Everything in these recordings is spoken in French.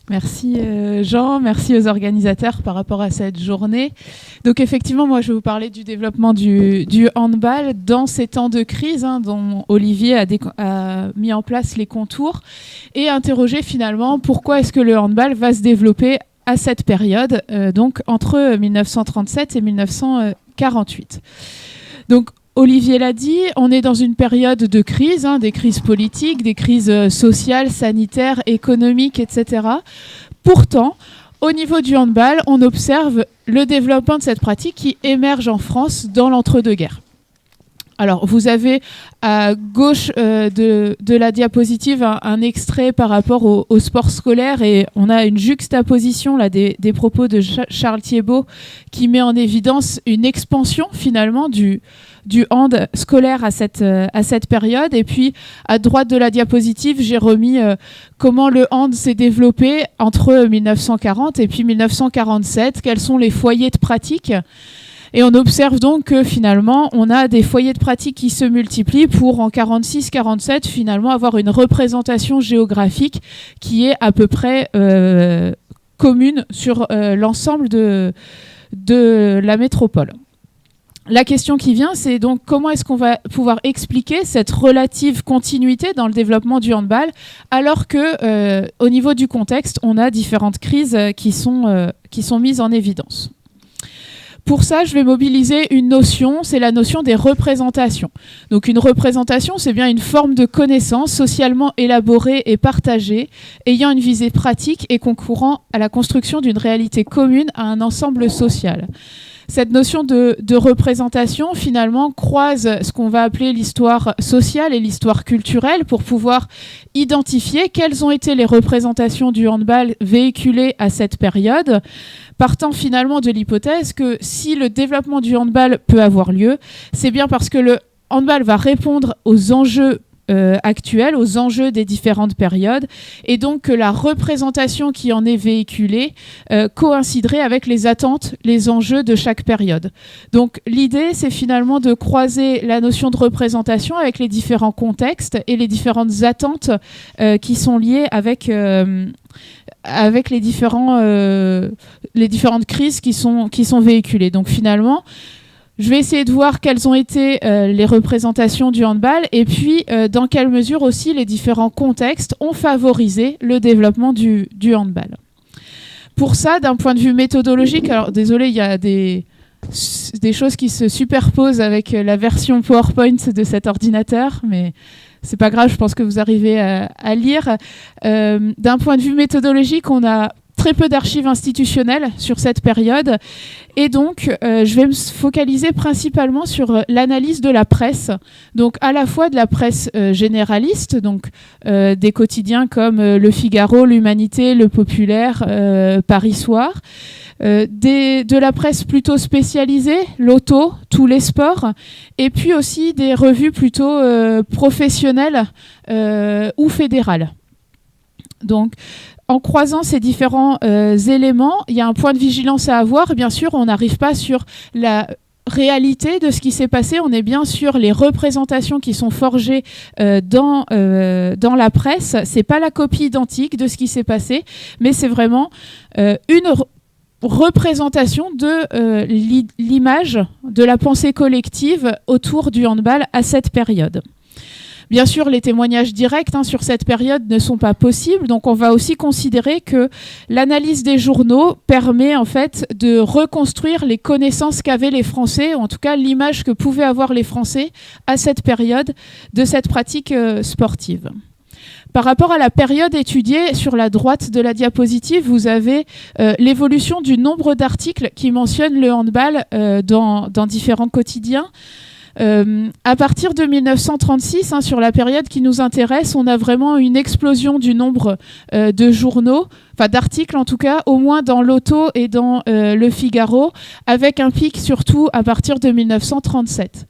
Merci Jean, merci aux organisateurs par rapport à cette journée. Donc effectivement, moi je vais vous parler du développement du handball dans ces temps de crise dont Olivier a mis en place les contours et interroger finalement pourquoi est-ce que le handball va se développer à cette période, donc entre 1937 et 1948. Donc Olivier l'a dit, on est dans une période de crise, des crises politiques, des crises sociales, sanitaires, économiques, etc. Pourtant, au niveau du handball, on observe le développement de cette pratique qui émerge en France dans l'entre-deux-guerres. Alors, vous avez à gauche de la diapositive un extrait par rapport au sport scolaire et on a une juxtaposition là, des propos de Charles Thiébaut qui met en évidence une expansion finalement du hand scolaire à cette période. Et puis, à droite de la diapositive, j'ai remis comment le hand s'est développé entre 1940 et puis 1947, quels sont les foyers de pratique. Et on observe donc que finalement, on a des foyers de pratique qui se multiplient pour en 46-47 finalement avoir une représentation géographique qui est à peu près commune sur l'ensemble de la métropole. La question qui vient, c'est donc comment est-ce qu'on va pouvoir expliquer cette relative continuité dans le développement du handball alors que au niveau du contexte, on a différentes crises qui sont mises en évidence. Pour ça, je vais mobiliser une notion, c'est la notion des représentations. Donc une représentation, c'est bien une forme de connaissance socialement élaborée et partagée, ayant une visée pratique et concourant à la construction d'une réalité commune à un ensemble social. Cette notion de représentation, finalement, croise ce qu'on va appeler l'histoire sociale et l'histoire culturelle pour pouvoir identifier quelles ont été les représentations du handball véhiculées à cette période, partant finalement de l'hypothèse que si le développement du handball peut avoir lieu, c'est bien parce que le handball va répondre aux enjeux actuels, aux enjeux des différentes périodes, et donc que la représentation qui en est véhiculée coïnciderait avec les attentes, les enjeux de chaque période. Donc l'idée, c'est finalement de croiser la notion de représentation avec les différents contextes et les différentes attentes qui sont liées avec les différentes crises qui sont véhiculées. Donc finalement, je vais essayer de voir quelles ont été les représentations du handball et puis dans quelle mesure aussi les différents contextes ont favorisé le développement du handball. Pour ça, d'un point de vue méthodologique, alors désolé, il y a des choses qui se superposent avec la version PowerPoint de cet ordinateur, mais c'est pas grave, je pense que vous arrivez à lire. D'un point de vue méthodologique, on a très peu d'archives institutionnelles sur cette période. Et donc, je vais me focaliser principalement sur l'analyse de la presse. Donc, à la fois de la presse généraliste, donc des quotidiens comme Le Figaro, L'Humanité, Le Populaire, Paris Soir. De la presse plutôt spécialisée, l'auto, tous les sports. Et puis aussi des revues plutôt professionnelles ou fédérales. Donc, en croisant ces différents éléments, il y a un point de vigilance à avoir. Bien sûr, on n'arrive pas sur la réalité de ce qui s'est passé. On est bien sur les représentations qui sont forgées dans la presse. C'est pas la copie identique de ce qui s'est passé, mais c'est vraiment une représentation de l'image de la pensée collective autour du handball à cette période. Bien sûr, les témoignages directs sur cette période ne sont pas possibles, donc on va aussi considérer que l'analyse des journaux permet en fait de reconstruire les connaissances qu'avaient les Français, ou en tout cas l'image que pouvaient avoir les Français à cette période de cette pratique sportive. Par rapport à la période étudiée, sur la droite de la diapositive, vous avez l'évolution du nombre d'articles qui mentionnent le handball dans différents quotidiens. À partir de 1936, sur la période qui nous intéresse, on a vraiment une explosion du nombre de journaux, enfin d'articles en tout cas, au moins dans l'Auto et dans Le Figaro, avec un pic surtout à partir de 1937.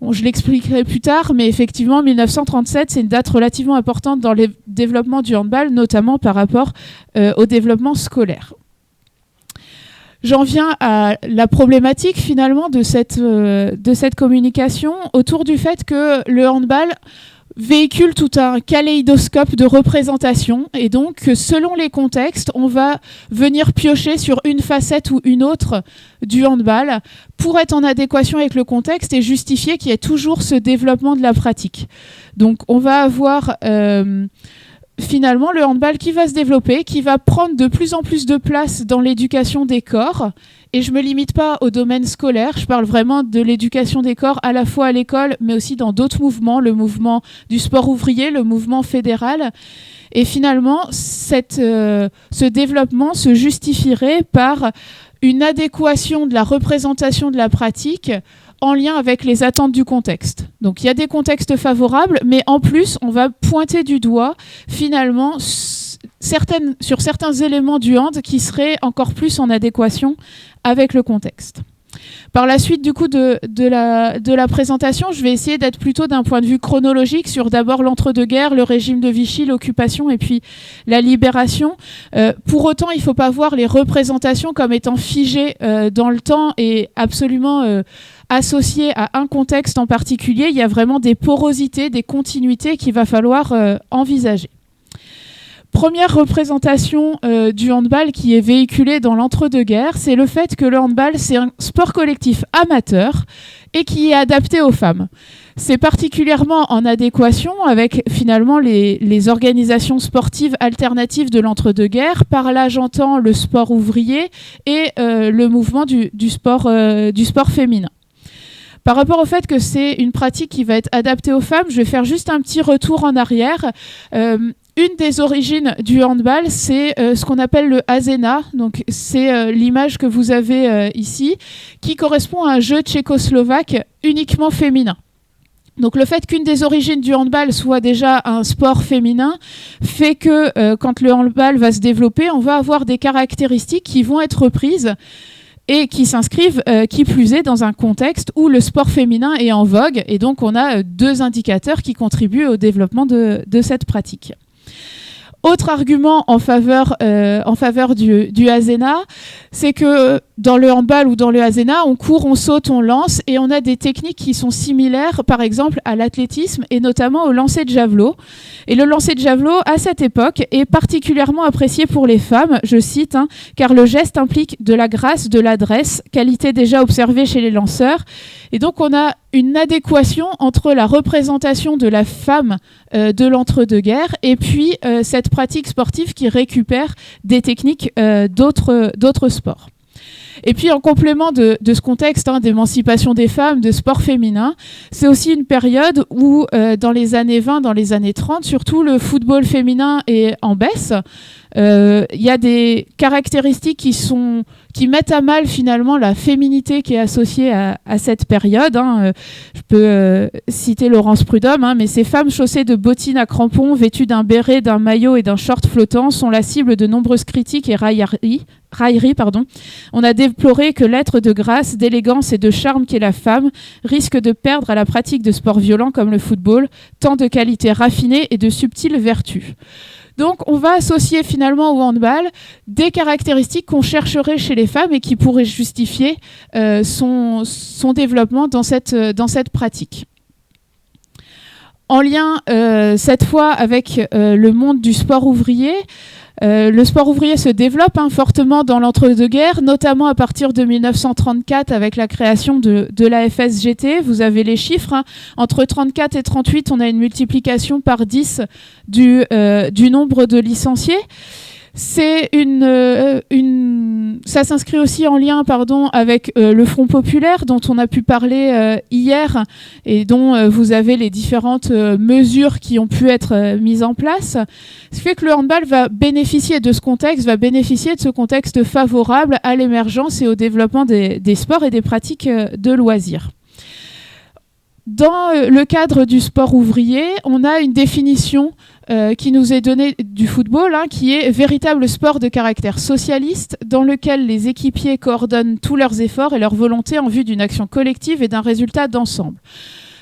Bon, je l'expliquerai plus tard, mais effectivement, 1937, c'est une date relativement importante dans le développement du handball, notamment par rapport au développement scolaire. J'en viens à la problématique finalement de cette communication autour du fait que le handball véhicule tout un kaléidoscope de représentation et donc selon les contextes, on va venir piocher sur une facette ou une autre du handball pour être en adéquation avec le contexte et justifier qu'il y ait toujours ce développement de la pratique. Donc on va avoir finalement le handball qui va se développer, qui va prendre de plus en plus de place dans l'éducation des corps. Et je ne me limite pas au domaine scolaire, je parle vraiment de l'éducation des corps à la fois à l'école, mais aussi dans d'autres mouvements, le mouvement du sport ouvrier, le mouvement fédéral. Et finalement, ce développement se justifierait par une adéquation de la représentation de la pratique en lien avec les attentes du contexte. Donc il y a des contextes favorables, mais en plus, on va pointer du doigt finalement sur certains éléments du hand qui seraient encore plus en adéquation avec le contexte. Par la suite du coup de la présentation, je vais essayer d'être plutôt d'un point de vue chronologique sur d'abord l'entre-deux-guerres, le régime de Vichy, l'occupation et puis la libération. Pour autant, il ne faut pas voir les représentations comme étant figées dans le temps et absolument associées à un contexte en particulier. Il y a vraiment des porosités, des continuités qu'il va falloir envisager. Première représentation du handball qui est véhiculée dans l'entre-deux-guerres, c'est le fait que le handball, c'est un sport collectif amateur et qui est adapté aux femmes. C'est particulièrement en adéquation avec finalement les organisations sportives alternatives de l'entre-deux-guerres. Par là, j'entends le sport ouvrier et le mouvement du sport féminin. Par rapport au fait que c'est une pratique qui va être adaptée aux femmes, je vais faire juste un petit retour en arrière. Une des origines du handball, c'est ce qu'on appelle le Hazena. Donc, c'est l'image que vous avez ici, qui correspond à un jeu tchécoslovaque uniquement féminin. Donc le fait qu'une des origines du handball soit déjà un sport féminin fait que quand le handball va se développer, on va avoir des caractéristiques qui vont être reprises et qui s'inscrivent, qui plus est, dans un contexte où le sport féminin est en vogue. Et donc, on a deux indicateurs qui contribuent au développement de cette pratique. Autre argument en faveur du Hazena, c'est que dans le handball ou dans le Hazena, on court, on saute, on lance et on a des techniques qui sont similaires, par exemple, à l'athlétisme et notamment au lancer de javelot. Et le lancer de javelot, à cette époque, est particulièrement apprécié pour les femmes, je cite, car le geste implique de la grâce, de l'adresse, qualité déjà observée chez les lanceurs. Et donc, on a une adéquation entre la représentation de la femme de l'entre-deux-guerres et puis cette pratique sportive qui récupère des techniques d'autres sports. Et puis en complément de ce contexte d'émancipation des femmes, de sport féminin, c'est aussi une période où dans les années 20, dans les années 30, surtout le football féminin est en baisse. Il y a des caractéristiques qui mettent à mal finalement la féminité qui est associée à cette période. Je peux citer Laurence Prudhomme, mais ces femmes chaussées de bottines à crampons, vêtues d'un béret, d'un maillot et d'un short flottant sont la cible de nombreuses critiques et railleries. On a déploré que l'être de grâce, d'élégance et de charme qu'est la femme risque de perdre à la pratique de sports violents comme le football tant de qualités raffinées et de subtiles vertus. Donc on va associer finalement au handball des caractéristiques qu'on chercherait chez les femmes et qui pourraient justifier son développement dans cette pratique. En lien cette fois avec le monde du sport ouvrier, le sport ouvrier se développe fortement dans l'entre-deux-guerres, notamment à partir de 1934 avec la création de la FSGT. Vous avez les chiffres. Entre 34 et 38, on a une multiplication par 10 du nombre de licenciés. Ça s'inscrit aussi en lien avec le Front populaire dont on a pu parler hier et dont vous avez les différentes mesures qui ont pu être mises en place. Ce qui fait que le handball va bénéficier de ce contexte favorable à l'émergence et au développement des sports et des pratiques de loisirs. Dans le cadre du sport ouvrier, on a une définition qui nous est donnée du football, qui est véritable sport de caractère socialiste dans lequel les équipiers coordonnent tous leurs efforts et leur volonté en vue d'une action collective et d'un résultat d'ensemble.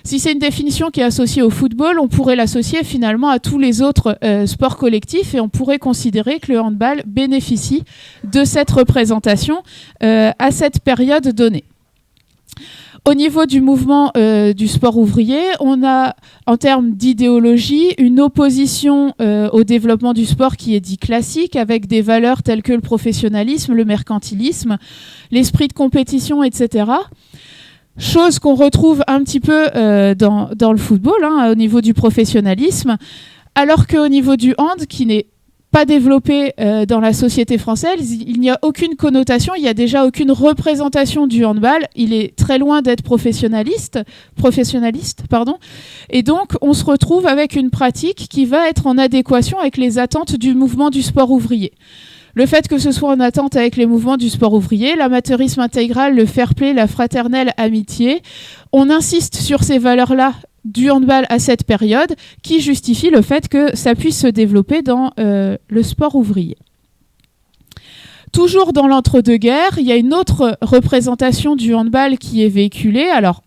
Si c'est une définition qui est associée au football, on pourrait l'associer finalement à tous les autres sports collectifs et on pourrait considérer que le handball bénéficie de cette représentation à cette période donnée. Au niveau du mouvement du sport ouvrier, on a, en termes d'idéologie, une opposition au développement du sport qui est dit classique, avec des valeurs telles que le professionnalisme, le mercantilisme, l'esprit de compétition, etc. Chose qu'on retrouve un petit peu dans le football, au niveau du professionnalisme, alors qu'au niveau du hand, qui n'est pas développé dans la société française, il n'y a aucune connotation, il n'y a déjà aucune représentation du handball, il est très loin d'être professionnaliste, et donc on se retrouve avec une pratique qui va être en adéquation avec les attentes du mouvement du sport ouvrier. Le fait que ce soit en attente avec les mouvements du sport ouvrier, l'amateurisme intégral, le fair play, la fraternelle amitié, on insiste sur ces valeurs-là du handball à cette période qui justifie le fait que ça puisse se développer dans le sport ouvrier. Toujours dans l'entre-deux-guerres, il y a une autre représentation du handball qui est véhiculée. Alors,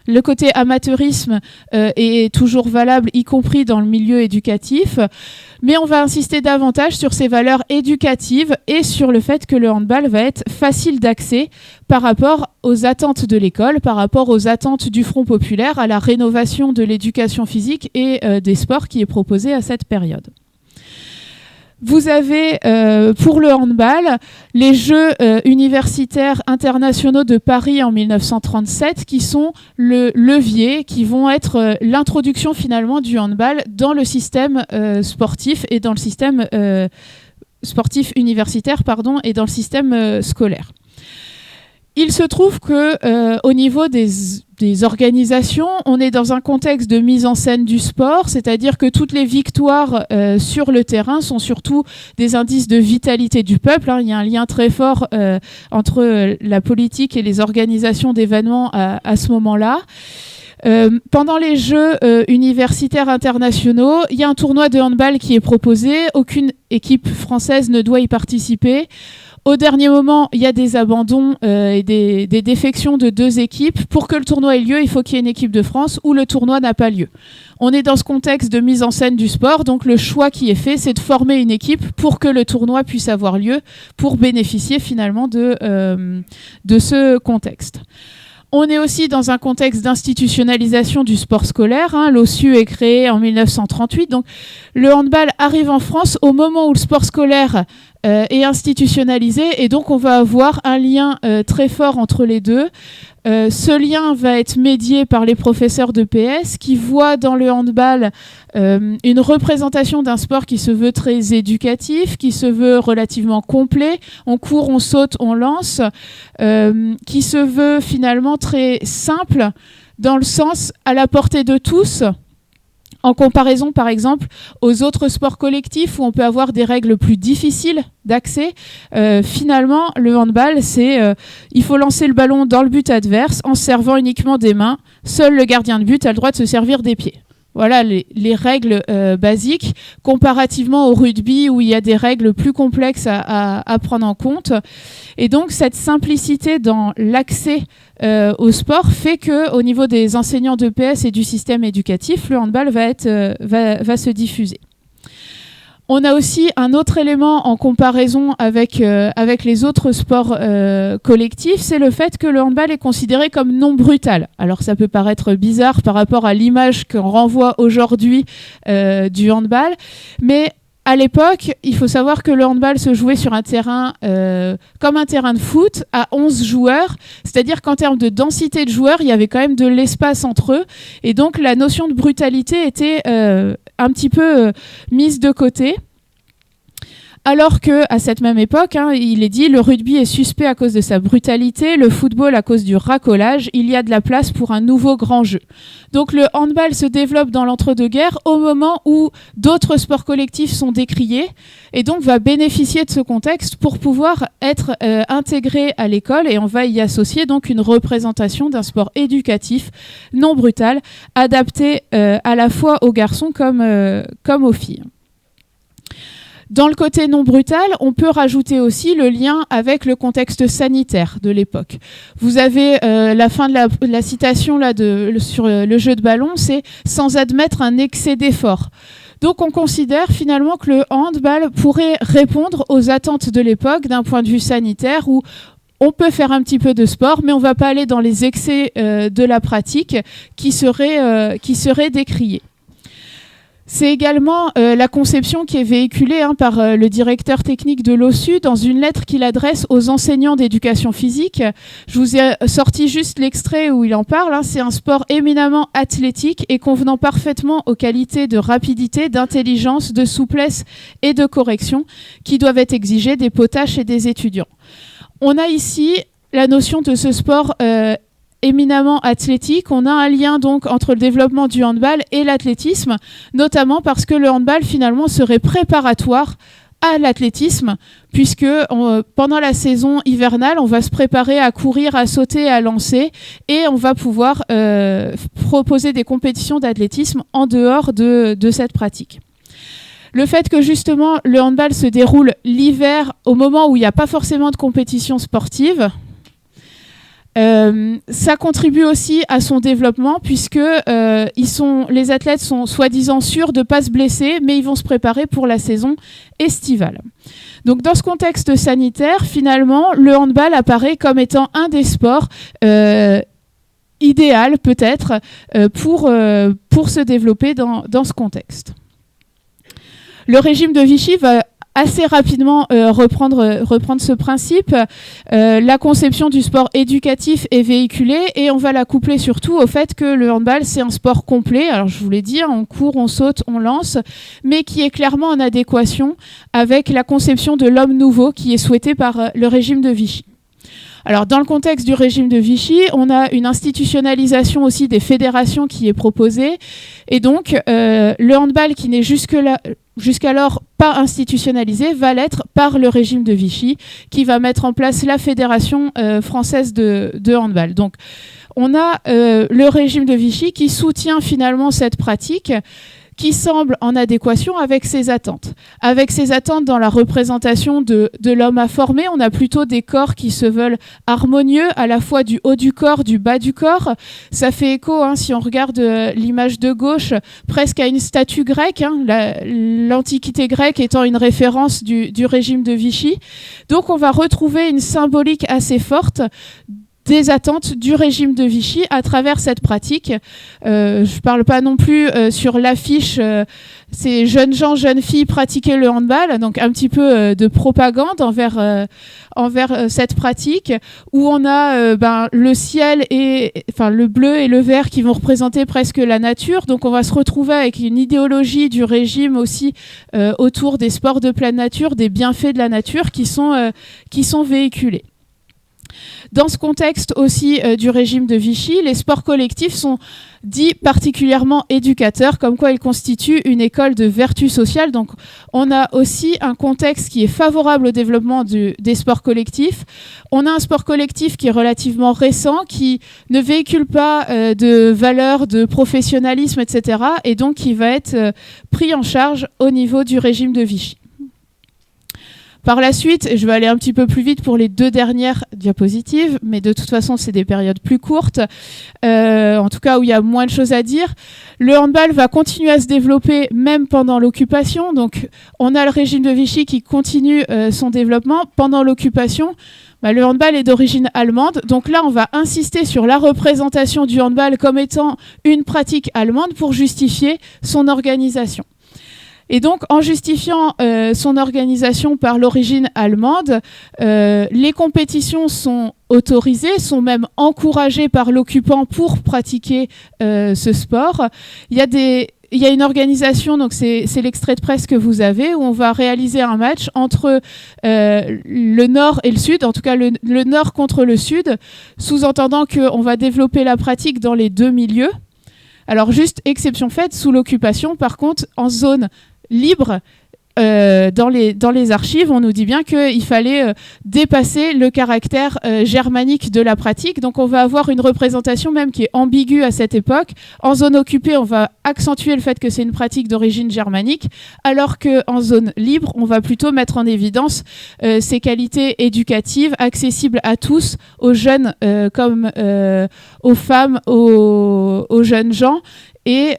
le côté amateurisme est toujours valable, y compris dans le milieu éducatif, mais on va insister davantage sur ces valeurs éducatives et sur le fait que le handball va être facile d'accès par rapport aux attentes de l'école, par rapport aux attentes du Front populaire, à la rénovation de l'éducation physique et des sports qui est proposée à cette période. Vous avez pour le handball les Jeux universitaires internationaux de Paris en 1937 qui sont le levier, qui vont être l'introduction finalement du handball dans le système sportif et dans le système sportif universitaire et dans le système scolaire. Il se trouve que au niveau des organisations, on est dans un contexte de mise en scène du sport, c'est-à-dire que toutes les victoires sur le terrain sont surtout des indices de vitalité du peuple. Il y a un lien très fort entre la politique et les organisations d'événements à ce moment-là. Pendant les Jeux universitaires internationaux, il y a un tournoi de handball qui est proposé. Aucune équipe française ne doit y participer. Au dernier moment, il y a des abandons et des défections de 2 équipes. Pour que le tournoi ait lieu, il faut qu'il y ait une équipe de France ou le tournoi n'a pas lieu. On est dans ce contexte de mise en scène du sport, donc le choix qui est fait, c'est de former une équipe pour que le tournoi puisse avoir lieu, pour bénéficier finalement de ce contexte. On est aussi dans un contexte d'institutionnalisation du sport scolaire. L'OSU est créé en 1938. Donc, le handball arrive en France au moment où le sport scolaire est institutionnalisé. Et donc, on va avoir un lien très fort entre les deux. Ce lien va être médié par les professeurs de PS qui voient dans le handball une représentation d'un sport qui se veut très éducatif, qui se veut relativement complet. On court, on saute, on lance, qui se veut finalement très simple dans le sens à la portée de tous. En comparaison, par exemple, aux autres sports collectifs où on peut avoir des règles plus difficiles d'accès, finalement, le handball, c'est il faut lancer le ballon dans le but adverse en se servant uniquement des mains. Seul le gardien de but a le droit de se servir des pieds. Voilà les règles basiques, comparativement au rugby où il y a des règles plus complexes à prendre en compte. Et donc, cette simplicité dans l'accès au sport fait qu'au niveau des enseignants d'EPS et du système éducatif, le handball va se diffuser. On a aussi un autre élément en comparaison avec les autres sports collectifs, c'est le fait que le handball est considéré comme non brutal. Alors ça peut paraître bizarre par rapport à l'image qu'on renvoie aujourd'hui du handball, mais à l'époque, il faut savoir que le handball se jouait sur un terrain comme un terrain de foot à 11 joueurs, c'est-à-dire qu'en termes de densité de joueurs, il y avait quand même de l'espace entre eux, et donc la notion de brutalité était un petit peu mise de côté. Alors qu'à cette même époque, il est dit, le rugby est suspect à cause de sa brutalité, le football à cause du racolage, il y a de la place pour un nouveau grand jeu. Donc le handball se développe dans l'entre-deux-guerres au moment où d'autres sports collectifs sont décriés et donc va bénéficier de ce contexte pour pouvoir être intégré à l'école, et on va y associer donc une représentation d'un sport éducatif non brutal, adapté à la fois aux garçons comme aux filles. Dans le côté non brutal, on peut rajouter aussi le lien avec le contexte sanitaire de l'époque. Vous avez la fin de la citation là sur le jeu de ballon, c'est « sans admettre un excès d'effort ». Donc on considère finalement que le handball pourrait répondre aux attentes de l'époque d'un point de vue sanitaire où on peut faire un petit peu de sport, mais on ne va pas aller dans les excès de la pratique qui seraient décriés. C'est également la conception qui est véhiculée par le directeur technique de l'OSU dans une lettre qu'il adresse aux enseignants d'éducation physique. Je vous ai sorti juste l'extrait où il en parle. C'est un sport éminemment athlétique et convenant parfaitement aux qualités de rapidité, d'intelligence, de souplesse et de correction qui doivent être exigées des potaches et des étudiants. On a ici la notion de ce sport éminemment athlétique. On a un lien donc entre le développement du handball et l'athlétisme, notamment parce que le handball finalement serait préparatoire à l'athlétisme, puisque pendant la saison hivernale, on va se préparer à courir, à sauter, à lancer, et on va pouvoir proposer des compétitions d'athlétisme en dehors de cette pratique. Le fait que justement le handball se déroule l'hiver au moment où il n'y a pas forcément de compétition sportive, ça contribue aussi à son développement puisque les athlètes sont soi-disant sûrs de ne pas se blesser, mais ils vont se préparer pour la saison estivale. Donc dans ce contexte sanitaire, finalement, le handball apparaît comme étant un des sports idéal peut-être pour se développer dans ce contexte. Le régime de Vichy va assez rapidement reprendre ce principe. La conception du sport éducatif est véhiculée et on va la coupler surtout au fait que le handball, c'est un sport complet. Alors je vous l'ai dit, on court, on saute, on lance, mais qui est clairement en adéquation avec la conception de l'homme nouveau qui est souhaitée par le régime de Vichy. Alors, dans le contexte du régime de Vichy, on a une institutionnalisation aussi des fédérations qui est proposée. Et donc, le handball, qui n'est jusqu'alors pas institutionnalisé, va l'être par le régime de Vichy, qui va mettre en place la Fédération française de handball. Donc, on a le régime de Vichy qui soutient finalement cette pratique, qui semble en adéquation avec ses attentes. Avec ses attentes dans la représentation de l'homme à former, on a plutôt des corps qui se veulent harmonieux, à la fois du haut du corps, du bas du corps. Ça fait écho, si on regarde l'image de gauche, presque à une statue grecque, l'Antiquité grecque étant une référence du régime de Vichy. Donc on va retrouver une symbolique assez forte des attentes du régime de Vichy à travers cette pratique. Je ne parle pas non plus sur l'affiche ces jeunes gens, jeunes filles pratiquer le handball, donc un petit peu de propagande envers cette pratique, où on a le ciel le bleu et le vert qui vont représenter presque la nature. Donc on va se retrouver avec une idéologie du régime aussi autour des sports de pleine nature, des bienfaits de la nature qui sont véhiculés. Dans ce contexte aussi du régime de Vichy, les sports collectifs sont dits particulièrement éducateurs, comme quoi ils constituent une école de vertu sociale. Donc on a aussi un contexte qui est favorable au développement des sports collectifs. On a un sport collectif qui est relativement récent, qui ne véhicule pas de valeurs de professionnalisme, etc. et donc qui va être pris en charge au niveau du régime de Vichy. Par la suite, je vais aller un petit peu plus vite pour les 2 dernières diapositives, mais de toute façon, c'est des périodes plus courtes, en tout cas où il y a moins de choses à dire. Le handball va continuer à se développer même pendant l'occupation. Donc, on a le régime de Vichy qui continue son développement. Pendant l'occupation, le handball est d'origine allemande. Donc là, on va insister sur la représentation du handball comme étant une pratique allemande pour justifier son organisation. Et donc, en justifiant son organisation par l'origine allemande, les compétitions sont autorisées, sont même encouragées par l'occupant pour pratiquer ce sport. Il y a une organisation, donc c'est l'extrait de presse que vous avez, où on va réaliser un match entre le nord et le sud, en tout cas le nord contre le sud, sous-entendant qu'on va développer la pratique dans les 2 milieux. Alors, juste exception faite, sous l'occupation, par contre, en zone libre, dans les archives, on nous dit bien qu'il fallait dépasser le caractère germanique de la pratique. Donc on va avoir une représentation même qui est ambiguë à cette époque. En zone occupée, on va accentuer le fait que c'est une pratique d'origine germanique, alors qu'en zone libre, on va plutôt mettre en évidence ses qualités éducatives, accessibles à tous, aux jeunes comme aux femmes, aux jeunes gens. Et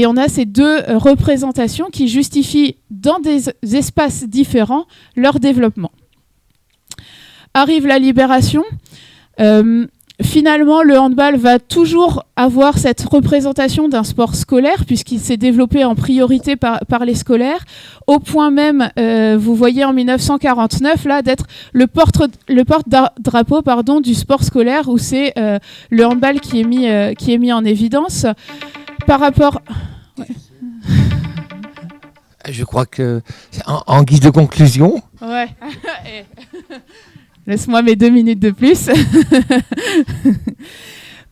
on a ces 2 représentations qui justifient dans des espaces différents leur développement. Arrive la libération. Finalement, le handball va toujours avoir cette représentation d'un sport scolaire, puisqu'il s'est développé en priorité par les scolaires, au point même, vous voyez en 1949, là, d'être le porte-drapeau du sport scolaire, où c'est le handball qui est mis en évidence. Par rapport... Ouais. Je crois que, en guise de conclusion... Ouais. Laisse-moi mes 2 minutes de plus.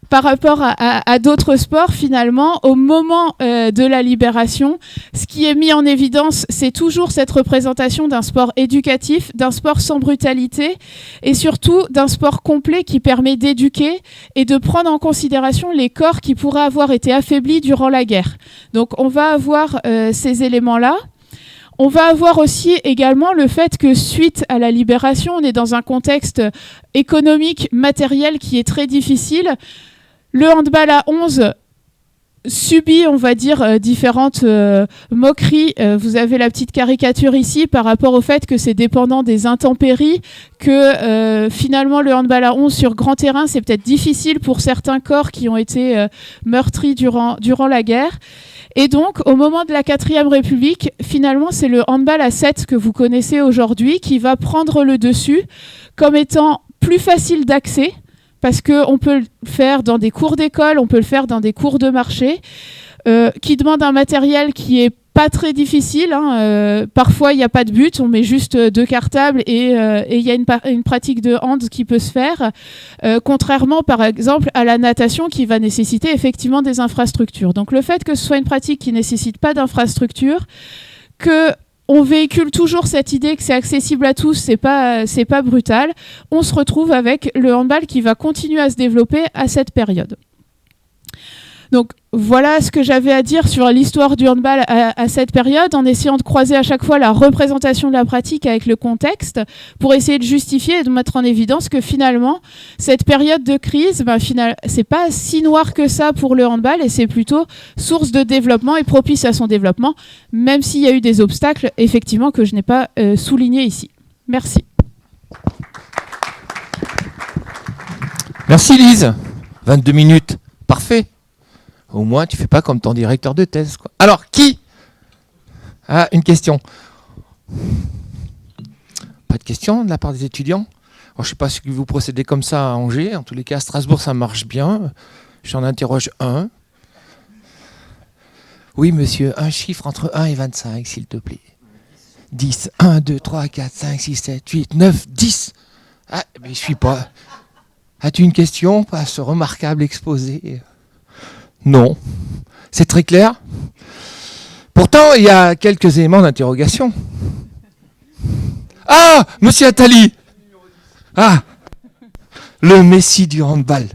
Par rapport à d'autres sports, finalement, au moment de la libération, ce qui est mis en évidence, c'est toujours cette représentation d'un sport éducatif, d'un sport sans brutalité, et surtout d'un sport complet qui permet d'éduquer et de prendre en considération les corps qui pourraient avoir été affaiblis durant la guerre. Donc on va avoir ces éléments-là. On va avoir aussi également le fait que suite à la libération, on est dans un contexte économique, matériel qui est très difficile. Le handball à 11 subit, on va dire, différentes moqueries. Vous avez la petite caricature ici par rapport au fait que c'est dépendant des intempéries, que finalement le handball à 11 sur grand terrain, c'est peut-être difficile pour certains corps qui ont été meurtris durant la guerre. Et donc, au moment de la 4e République, finalement, c'est le handball à 7 que vous connaissez aujourd'hui qui va prendre le dessus comme étant plus facile d'accès, parce qu'on peut le faire dans des cours d'école, on peut le faire dans des cours de marché, qui demande un matériel qui est pas très difficile. Parfois, il n'y a pas de but, on met juste 2 cartables et il y a une pratique de hand qui peut se faire, contrairement, par exemple, à la natation qui va nécessiter effectivement des infrastructures. Donc, le fait que ce soit une pratique qui ne nécessite pas d'infrastructures, qu'on véhicule toujours cette idée que c'est accessible à tous, c'est pas brutal, on se retrouve avec le handball qui va continuer à se développer à cette période. Donc voilà ce que j'avais à dire sur l'histoire du handball à cette période, en essayant de croiser à chaque fois la représentation de la pratique avec le contexte, pour essayer de justifier et de mettre en évidence que finalement, cette période de crise, c'est pas si noir que ça pour le handball, et c'est plutôt source de développement et propice à son développement, même s'il y a eu des obstacles, effectivement, que je n'ai pas soulignés ici. Merci. Merci Lise. 22 minutes, parfait. Au moins, tu fais pas comme ton directeur de thèse, quoi. Alors, qui a une question? Pas de question de la part des étudiants? Alors, je ne sais pas si vous procédez comme ça à Angers. En tous les cas, à Strasbourg, ça marche bien. J'en interroge un. Oui, monsieur, un chiffre entre 1 et 25, s'il te plaît. 10. 1, 2, 3, 4, 5, 6, 7, 8, 9, 10. Ah, mais je suis pas... As-tu une question à ce remarquable exposé? Non. C'est très clair. Pourtant, il y a quelques éléments d'interrogation. Ah, monsieur Attali. Ah, le messie du handball.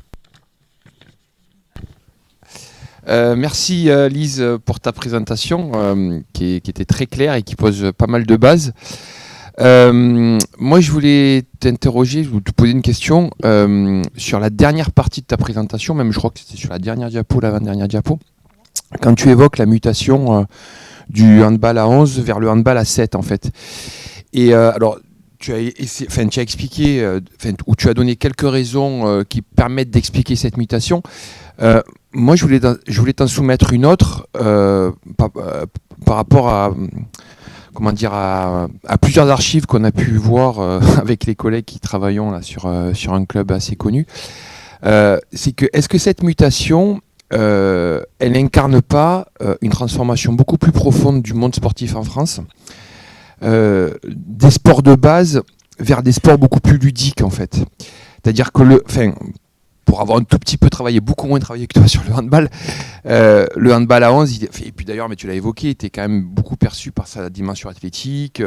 Merci Lise pour ta présentation qui était très claire et qui pose pas mal de bases. Moi, je voulais t'interroger, te poser une question sur la dernière partie de ta présentation, même je crois que c'était sur la dernière diapo, l'avant-dernière diapo, quand tu évoques la mutation du handball à 11 vers le handball à 7, en fait. Et alors, tu as expliqué, ou tu as donné quelques raisons qui permettent d'expliquer cette mutation. Moi, je voulais t'en soumettre une autre par rapport à... à plusieurs archives qu'on a pu voir avec les collègues qui travaillons là, sur un club assez connu. C'est que, est-ce que cette mutation, elle n'incarne pas une transformation beaucoup plus profonde du monde sportif en France, des sports de base vers des sports beaucoup plus ludiques, en fait? C'est-à-dire que pour avoir un tout petit peu travaillé, beaucoup moins travaillé que toi sur le handball à 11, et puis d'ailleurs, mais tu l'as évoqué, était quand même beaucoup perçu par sa dimension athlétique.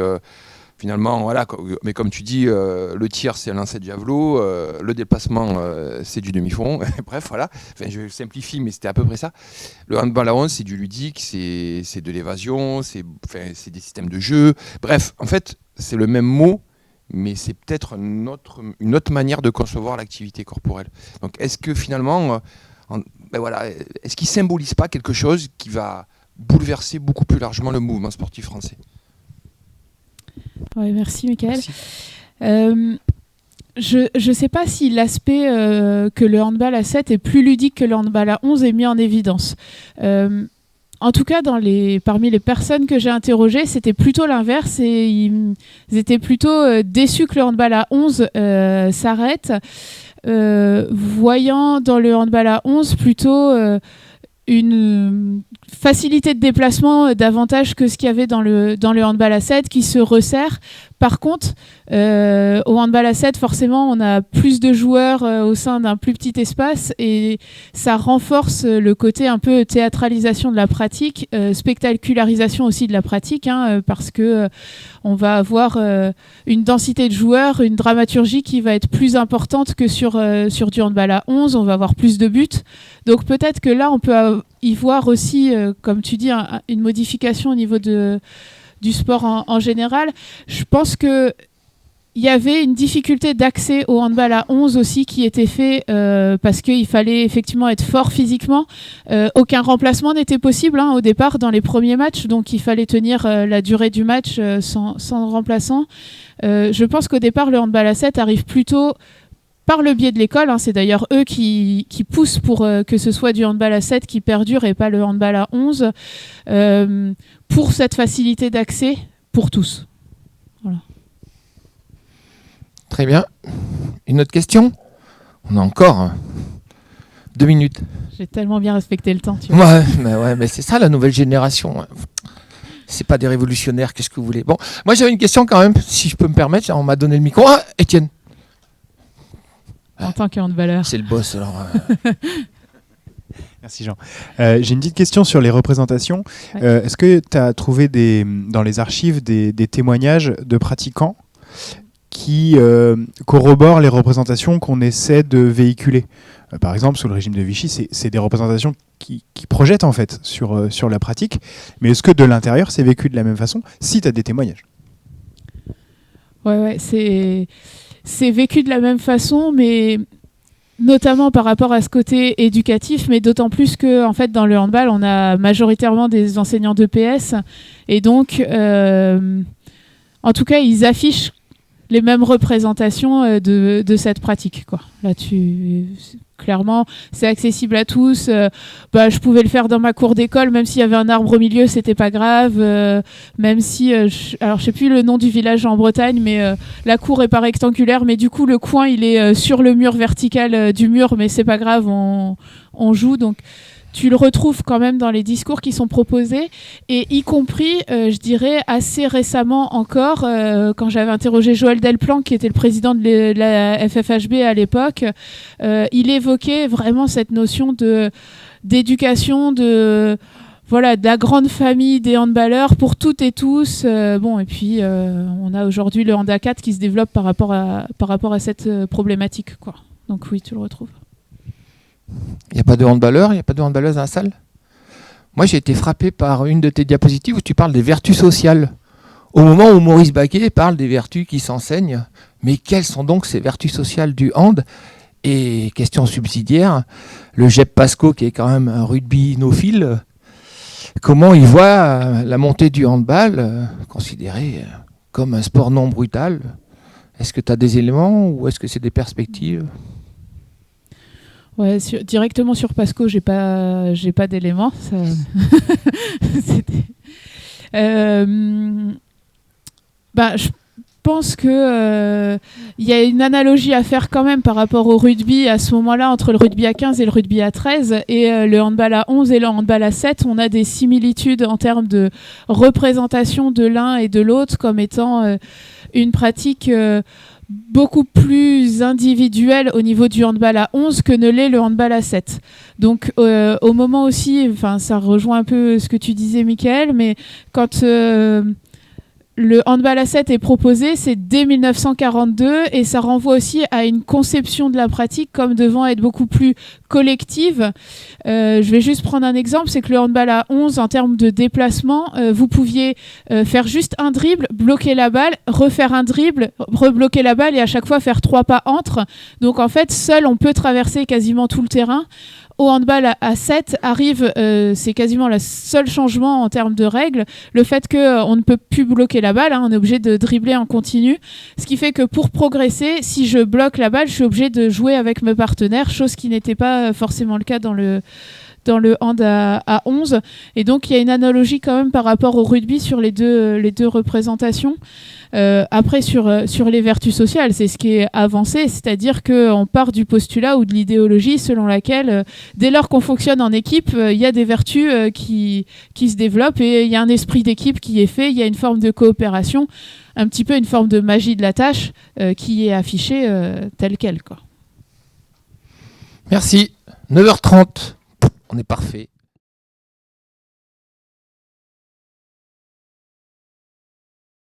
Finalement, voilà, mais comme tu dis, le tir, c'est un lancer de javelot, le déplacement, c'est du demi-fond. Bref, voilà. Enfin, je simplifie, mais c'était à peu près ça. Le handball à 11, c'est du ludique, c'est de l'évasion, c'est des systèmes de jeu. Bref, en fait, c'est le même mot, mais c'est peut-être une autre manière de concevoir l'activité corporelle. Donc, est-ce que finalement, est-ce qu'il ne symbolise pas quelque chose qui va bouleverser beaucoup plus largement le mouvement sportif français? Oui, merci Michael. Merci. je ne sais pas si l'aspect que le handball à 7 est plus ludique que le handball à 11 est mis en évidence. En tout cas, parmi les personnes que j'ai interrogées, c'était plutôt l'inverse et ils étaient plutôt déçus que le handball à 11 s'arrête, voyant dans le handball à 11 plutôt une facilité de déplacement davantage que ce qu'il y avait dans le handball à 7 qui se resserre. Par contre, au handball à 7, forcément, on a plus de joueurs au sein d'un plus petit espace et ça renforce le côté un peu théâtralisation de la pratique, spectacularisation aussi de la pratique, parce que on va avoir une densité de joueurs, une dramaturgie qui va être plus importante que sur du handball à 11. On va avoir plus de buts. Donc peut-être que là, on peut y voir aussi, comme tu dis, une modification au niveau du sport en général. Je pense qu'il y avait une difficulté d'accès au handball à 11 aussi qui était fait parce qu'il fallait effectivement être fort physiquement. Aucun remplacement n'était possible au départ dans les premiers matchs, donc il fallait tenir la durée du match sans remplaçant. Je pense qu'au départ, le handball à 7 arrive plutôt par le biais de l'école, c'est d'ailleurs eux qui poussent pour que ce soit du handball à 7 qui perdure et pas le handball à 11, pour cette facilité d'accès pour tous. Voilà. Très bien. Une autre question ? On a encore 2 minutes. J'ai tellement bien respecté le temps. Tu vois. Ouais, mais c'est ça la nouvelle génération. C'est pas des révolutionnaires, qu'est-ce que vous voulez ? Bon, moi j'avais une question quand même, si je peux me permettre. On m'a donné le micro. Ah, Étienne. En tant que handballeur. C'est le boss alors. Merci Jean. J'ai une petite question sur les représentations. Ouais. Est-ce que tu as trouvé dans les archives des témoignages de pratiquants qui corroborent les représentations qu'on essaie de véhiculer ? Par exemple, sous le régime de Vichy, c'est des représentations qui projettent en fait sur la pratique. Mais est-ce que de l'intérieur, c'est vécu de la même façon si tu as des témoignages ? Ouais, c'est vécu de la même façon, mais notamment par rapport à ce côté éducatif, mais d'autant plus que en fait, dans le handball, on a majoritairement des enseignants d'EPS. Et donc, en tout cas, ils affichent les mêmes représentations de cette pratique, quoi. Là, clairement, c'est accessible à tous. Je pouvais le faire dans ma cour d'école, même s'il y avait un arbre au milieu, c'était pas grave. Même si, alors je sais plus le nom du village en Bretagne, mais la cour est pas rectangulaire, mais du coup le coin il est sur le mur vertical du mur, mais c'est pas grave, on joue. Donc tu le retrouves quand même dans les discours qui sont proposés, et y compris, je dirais, assez récemment encore, quand j'avais interrogé Joël Delplanque, qui était le président de la FFHB à l'époque, il évoquait vraiment cette notion d'éducation, de la grande famille des handballeurs pour toutes et tous. Et puis, on a aujourd'hui le Hand à 4 qui se développe par rapport à cette problématique, quoi. Donc oui, tu le retrouves. Il n'y a pas de handballeur, il n'y a pas de handballeuse dans la salle ? Moi, j'ai été frappé par une de tes diapositives où tu parles des vertus sociales. Au moment où Maurice Baquet parle des vertus qui s'enseignent, mais quelles sont donc ces vertus sociales du hand ? Et question subsidiaire, le Jep Pasco, qui est quand même un rugbynophile, comment il voit la montée du handball considéré comme un sport non brutal ? Est-ce que tu as des éléments ou est-ce que c'est des perspectives ? Ouais, directement sur Pasco, j'ai pas d'éléments. Ça... je pense que y a une analogie à faire quand même par rapport au rugby à ce moment-là, entre le rugby à 15 et le rugby à 13, et le handball à 11 et le handball à 7. On a des similitudes en termes de représentation de l'un et de l'autre comme étant une pratique beaucoup plus individuel au niveau du handball à 11 que ne l'est le handball à 7. Donc au moment aussi, ça rejoint un peu ce que tu disais Mickaël, mais quand le handball à 7 est proposé, c'est dès 1942, et ça renvoie aussi à une conception de la pratique comme devant être beaucoup plus collective. Je vais juste prendre un exemple, c'est que le handball à 11, en termes de déplacement, vous pouviez faire juste un dribble, bloquer la balle, refaire un dribble, rebloquer la balle, et à chaque fois faire 3 pas entre. Donc en fait, seul, on peut traverser quasiment tout le terrain. au handball à 7 arrive, c'est quasiment le seul changement en termes de règles, le fait qu'on ne peut plus bloquer la balle, on est obligé de dribbler en continu, ce qui fait que pour progresser, si je bloque la balle, je suis obligé de jouer avec mes partenaires, chose qui n'était pas forcément le cas dans le hand à 11. Et donc, il y a une analogie quand même par rapport au rugby sur les deux représentations. Après, sur les vertus sociales, c'est ce qui est avancé, c'est-à-dire qu'on part du postulat ou de l'idéologie selon laquelle, dès lors qu'on fonctionne en équipe, il y a des vertus qui se développent et il y a un esprit d'équipe qui est fait, il y a une forme de coopération, un petit peu une forme de magie de la tâche qui est affichée telle qu'elle, quoi. Merci. 9h30. On est parfait.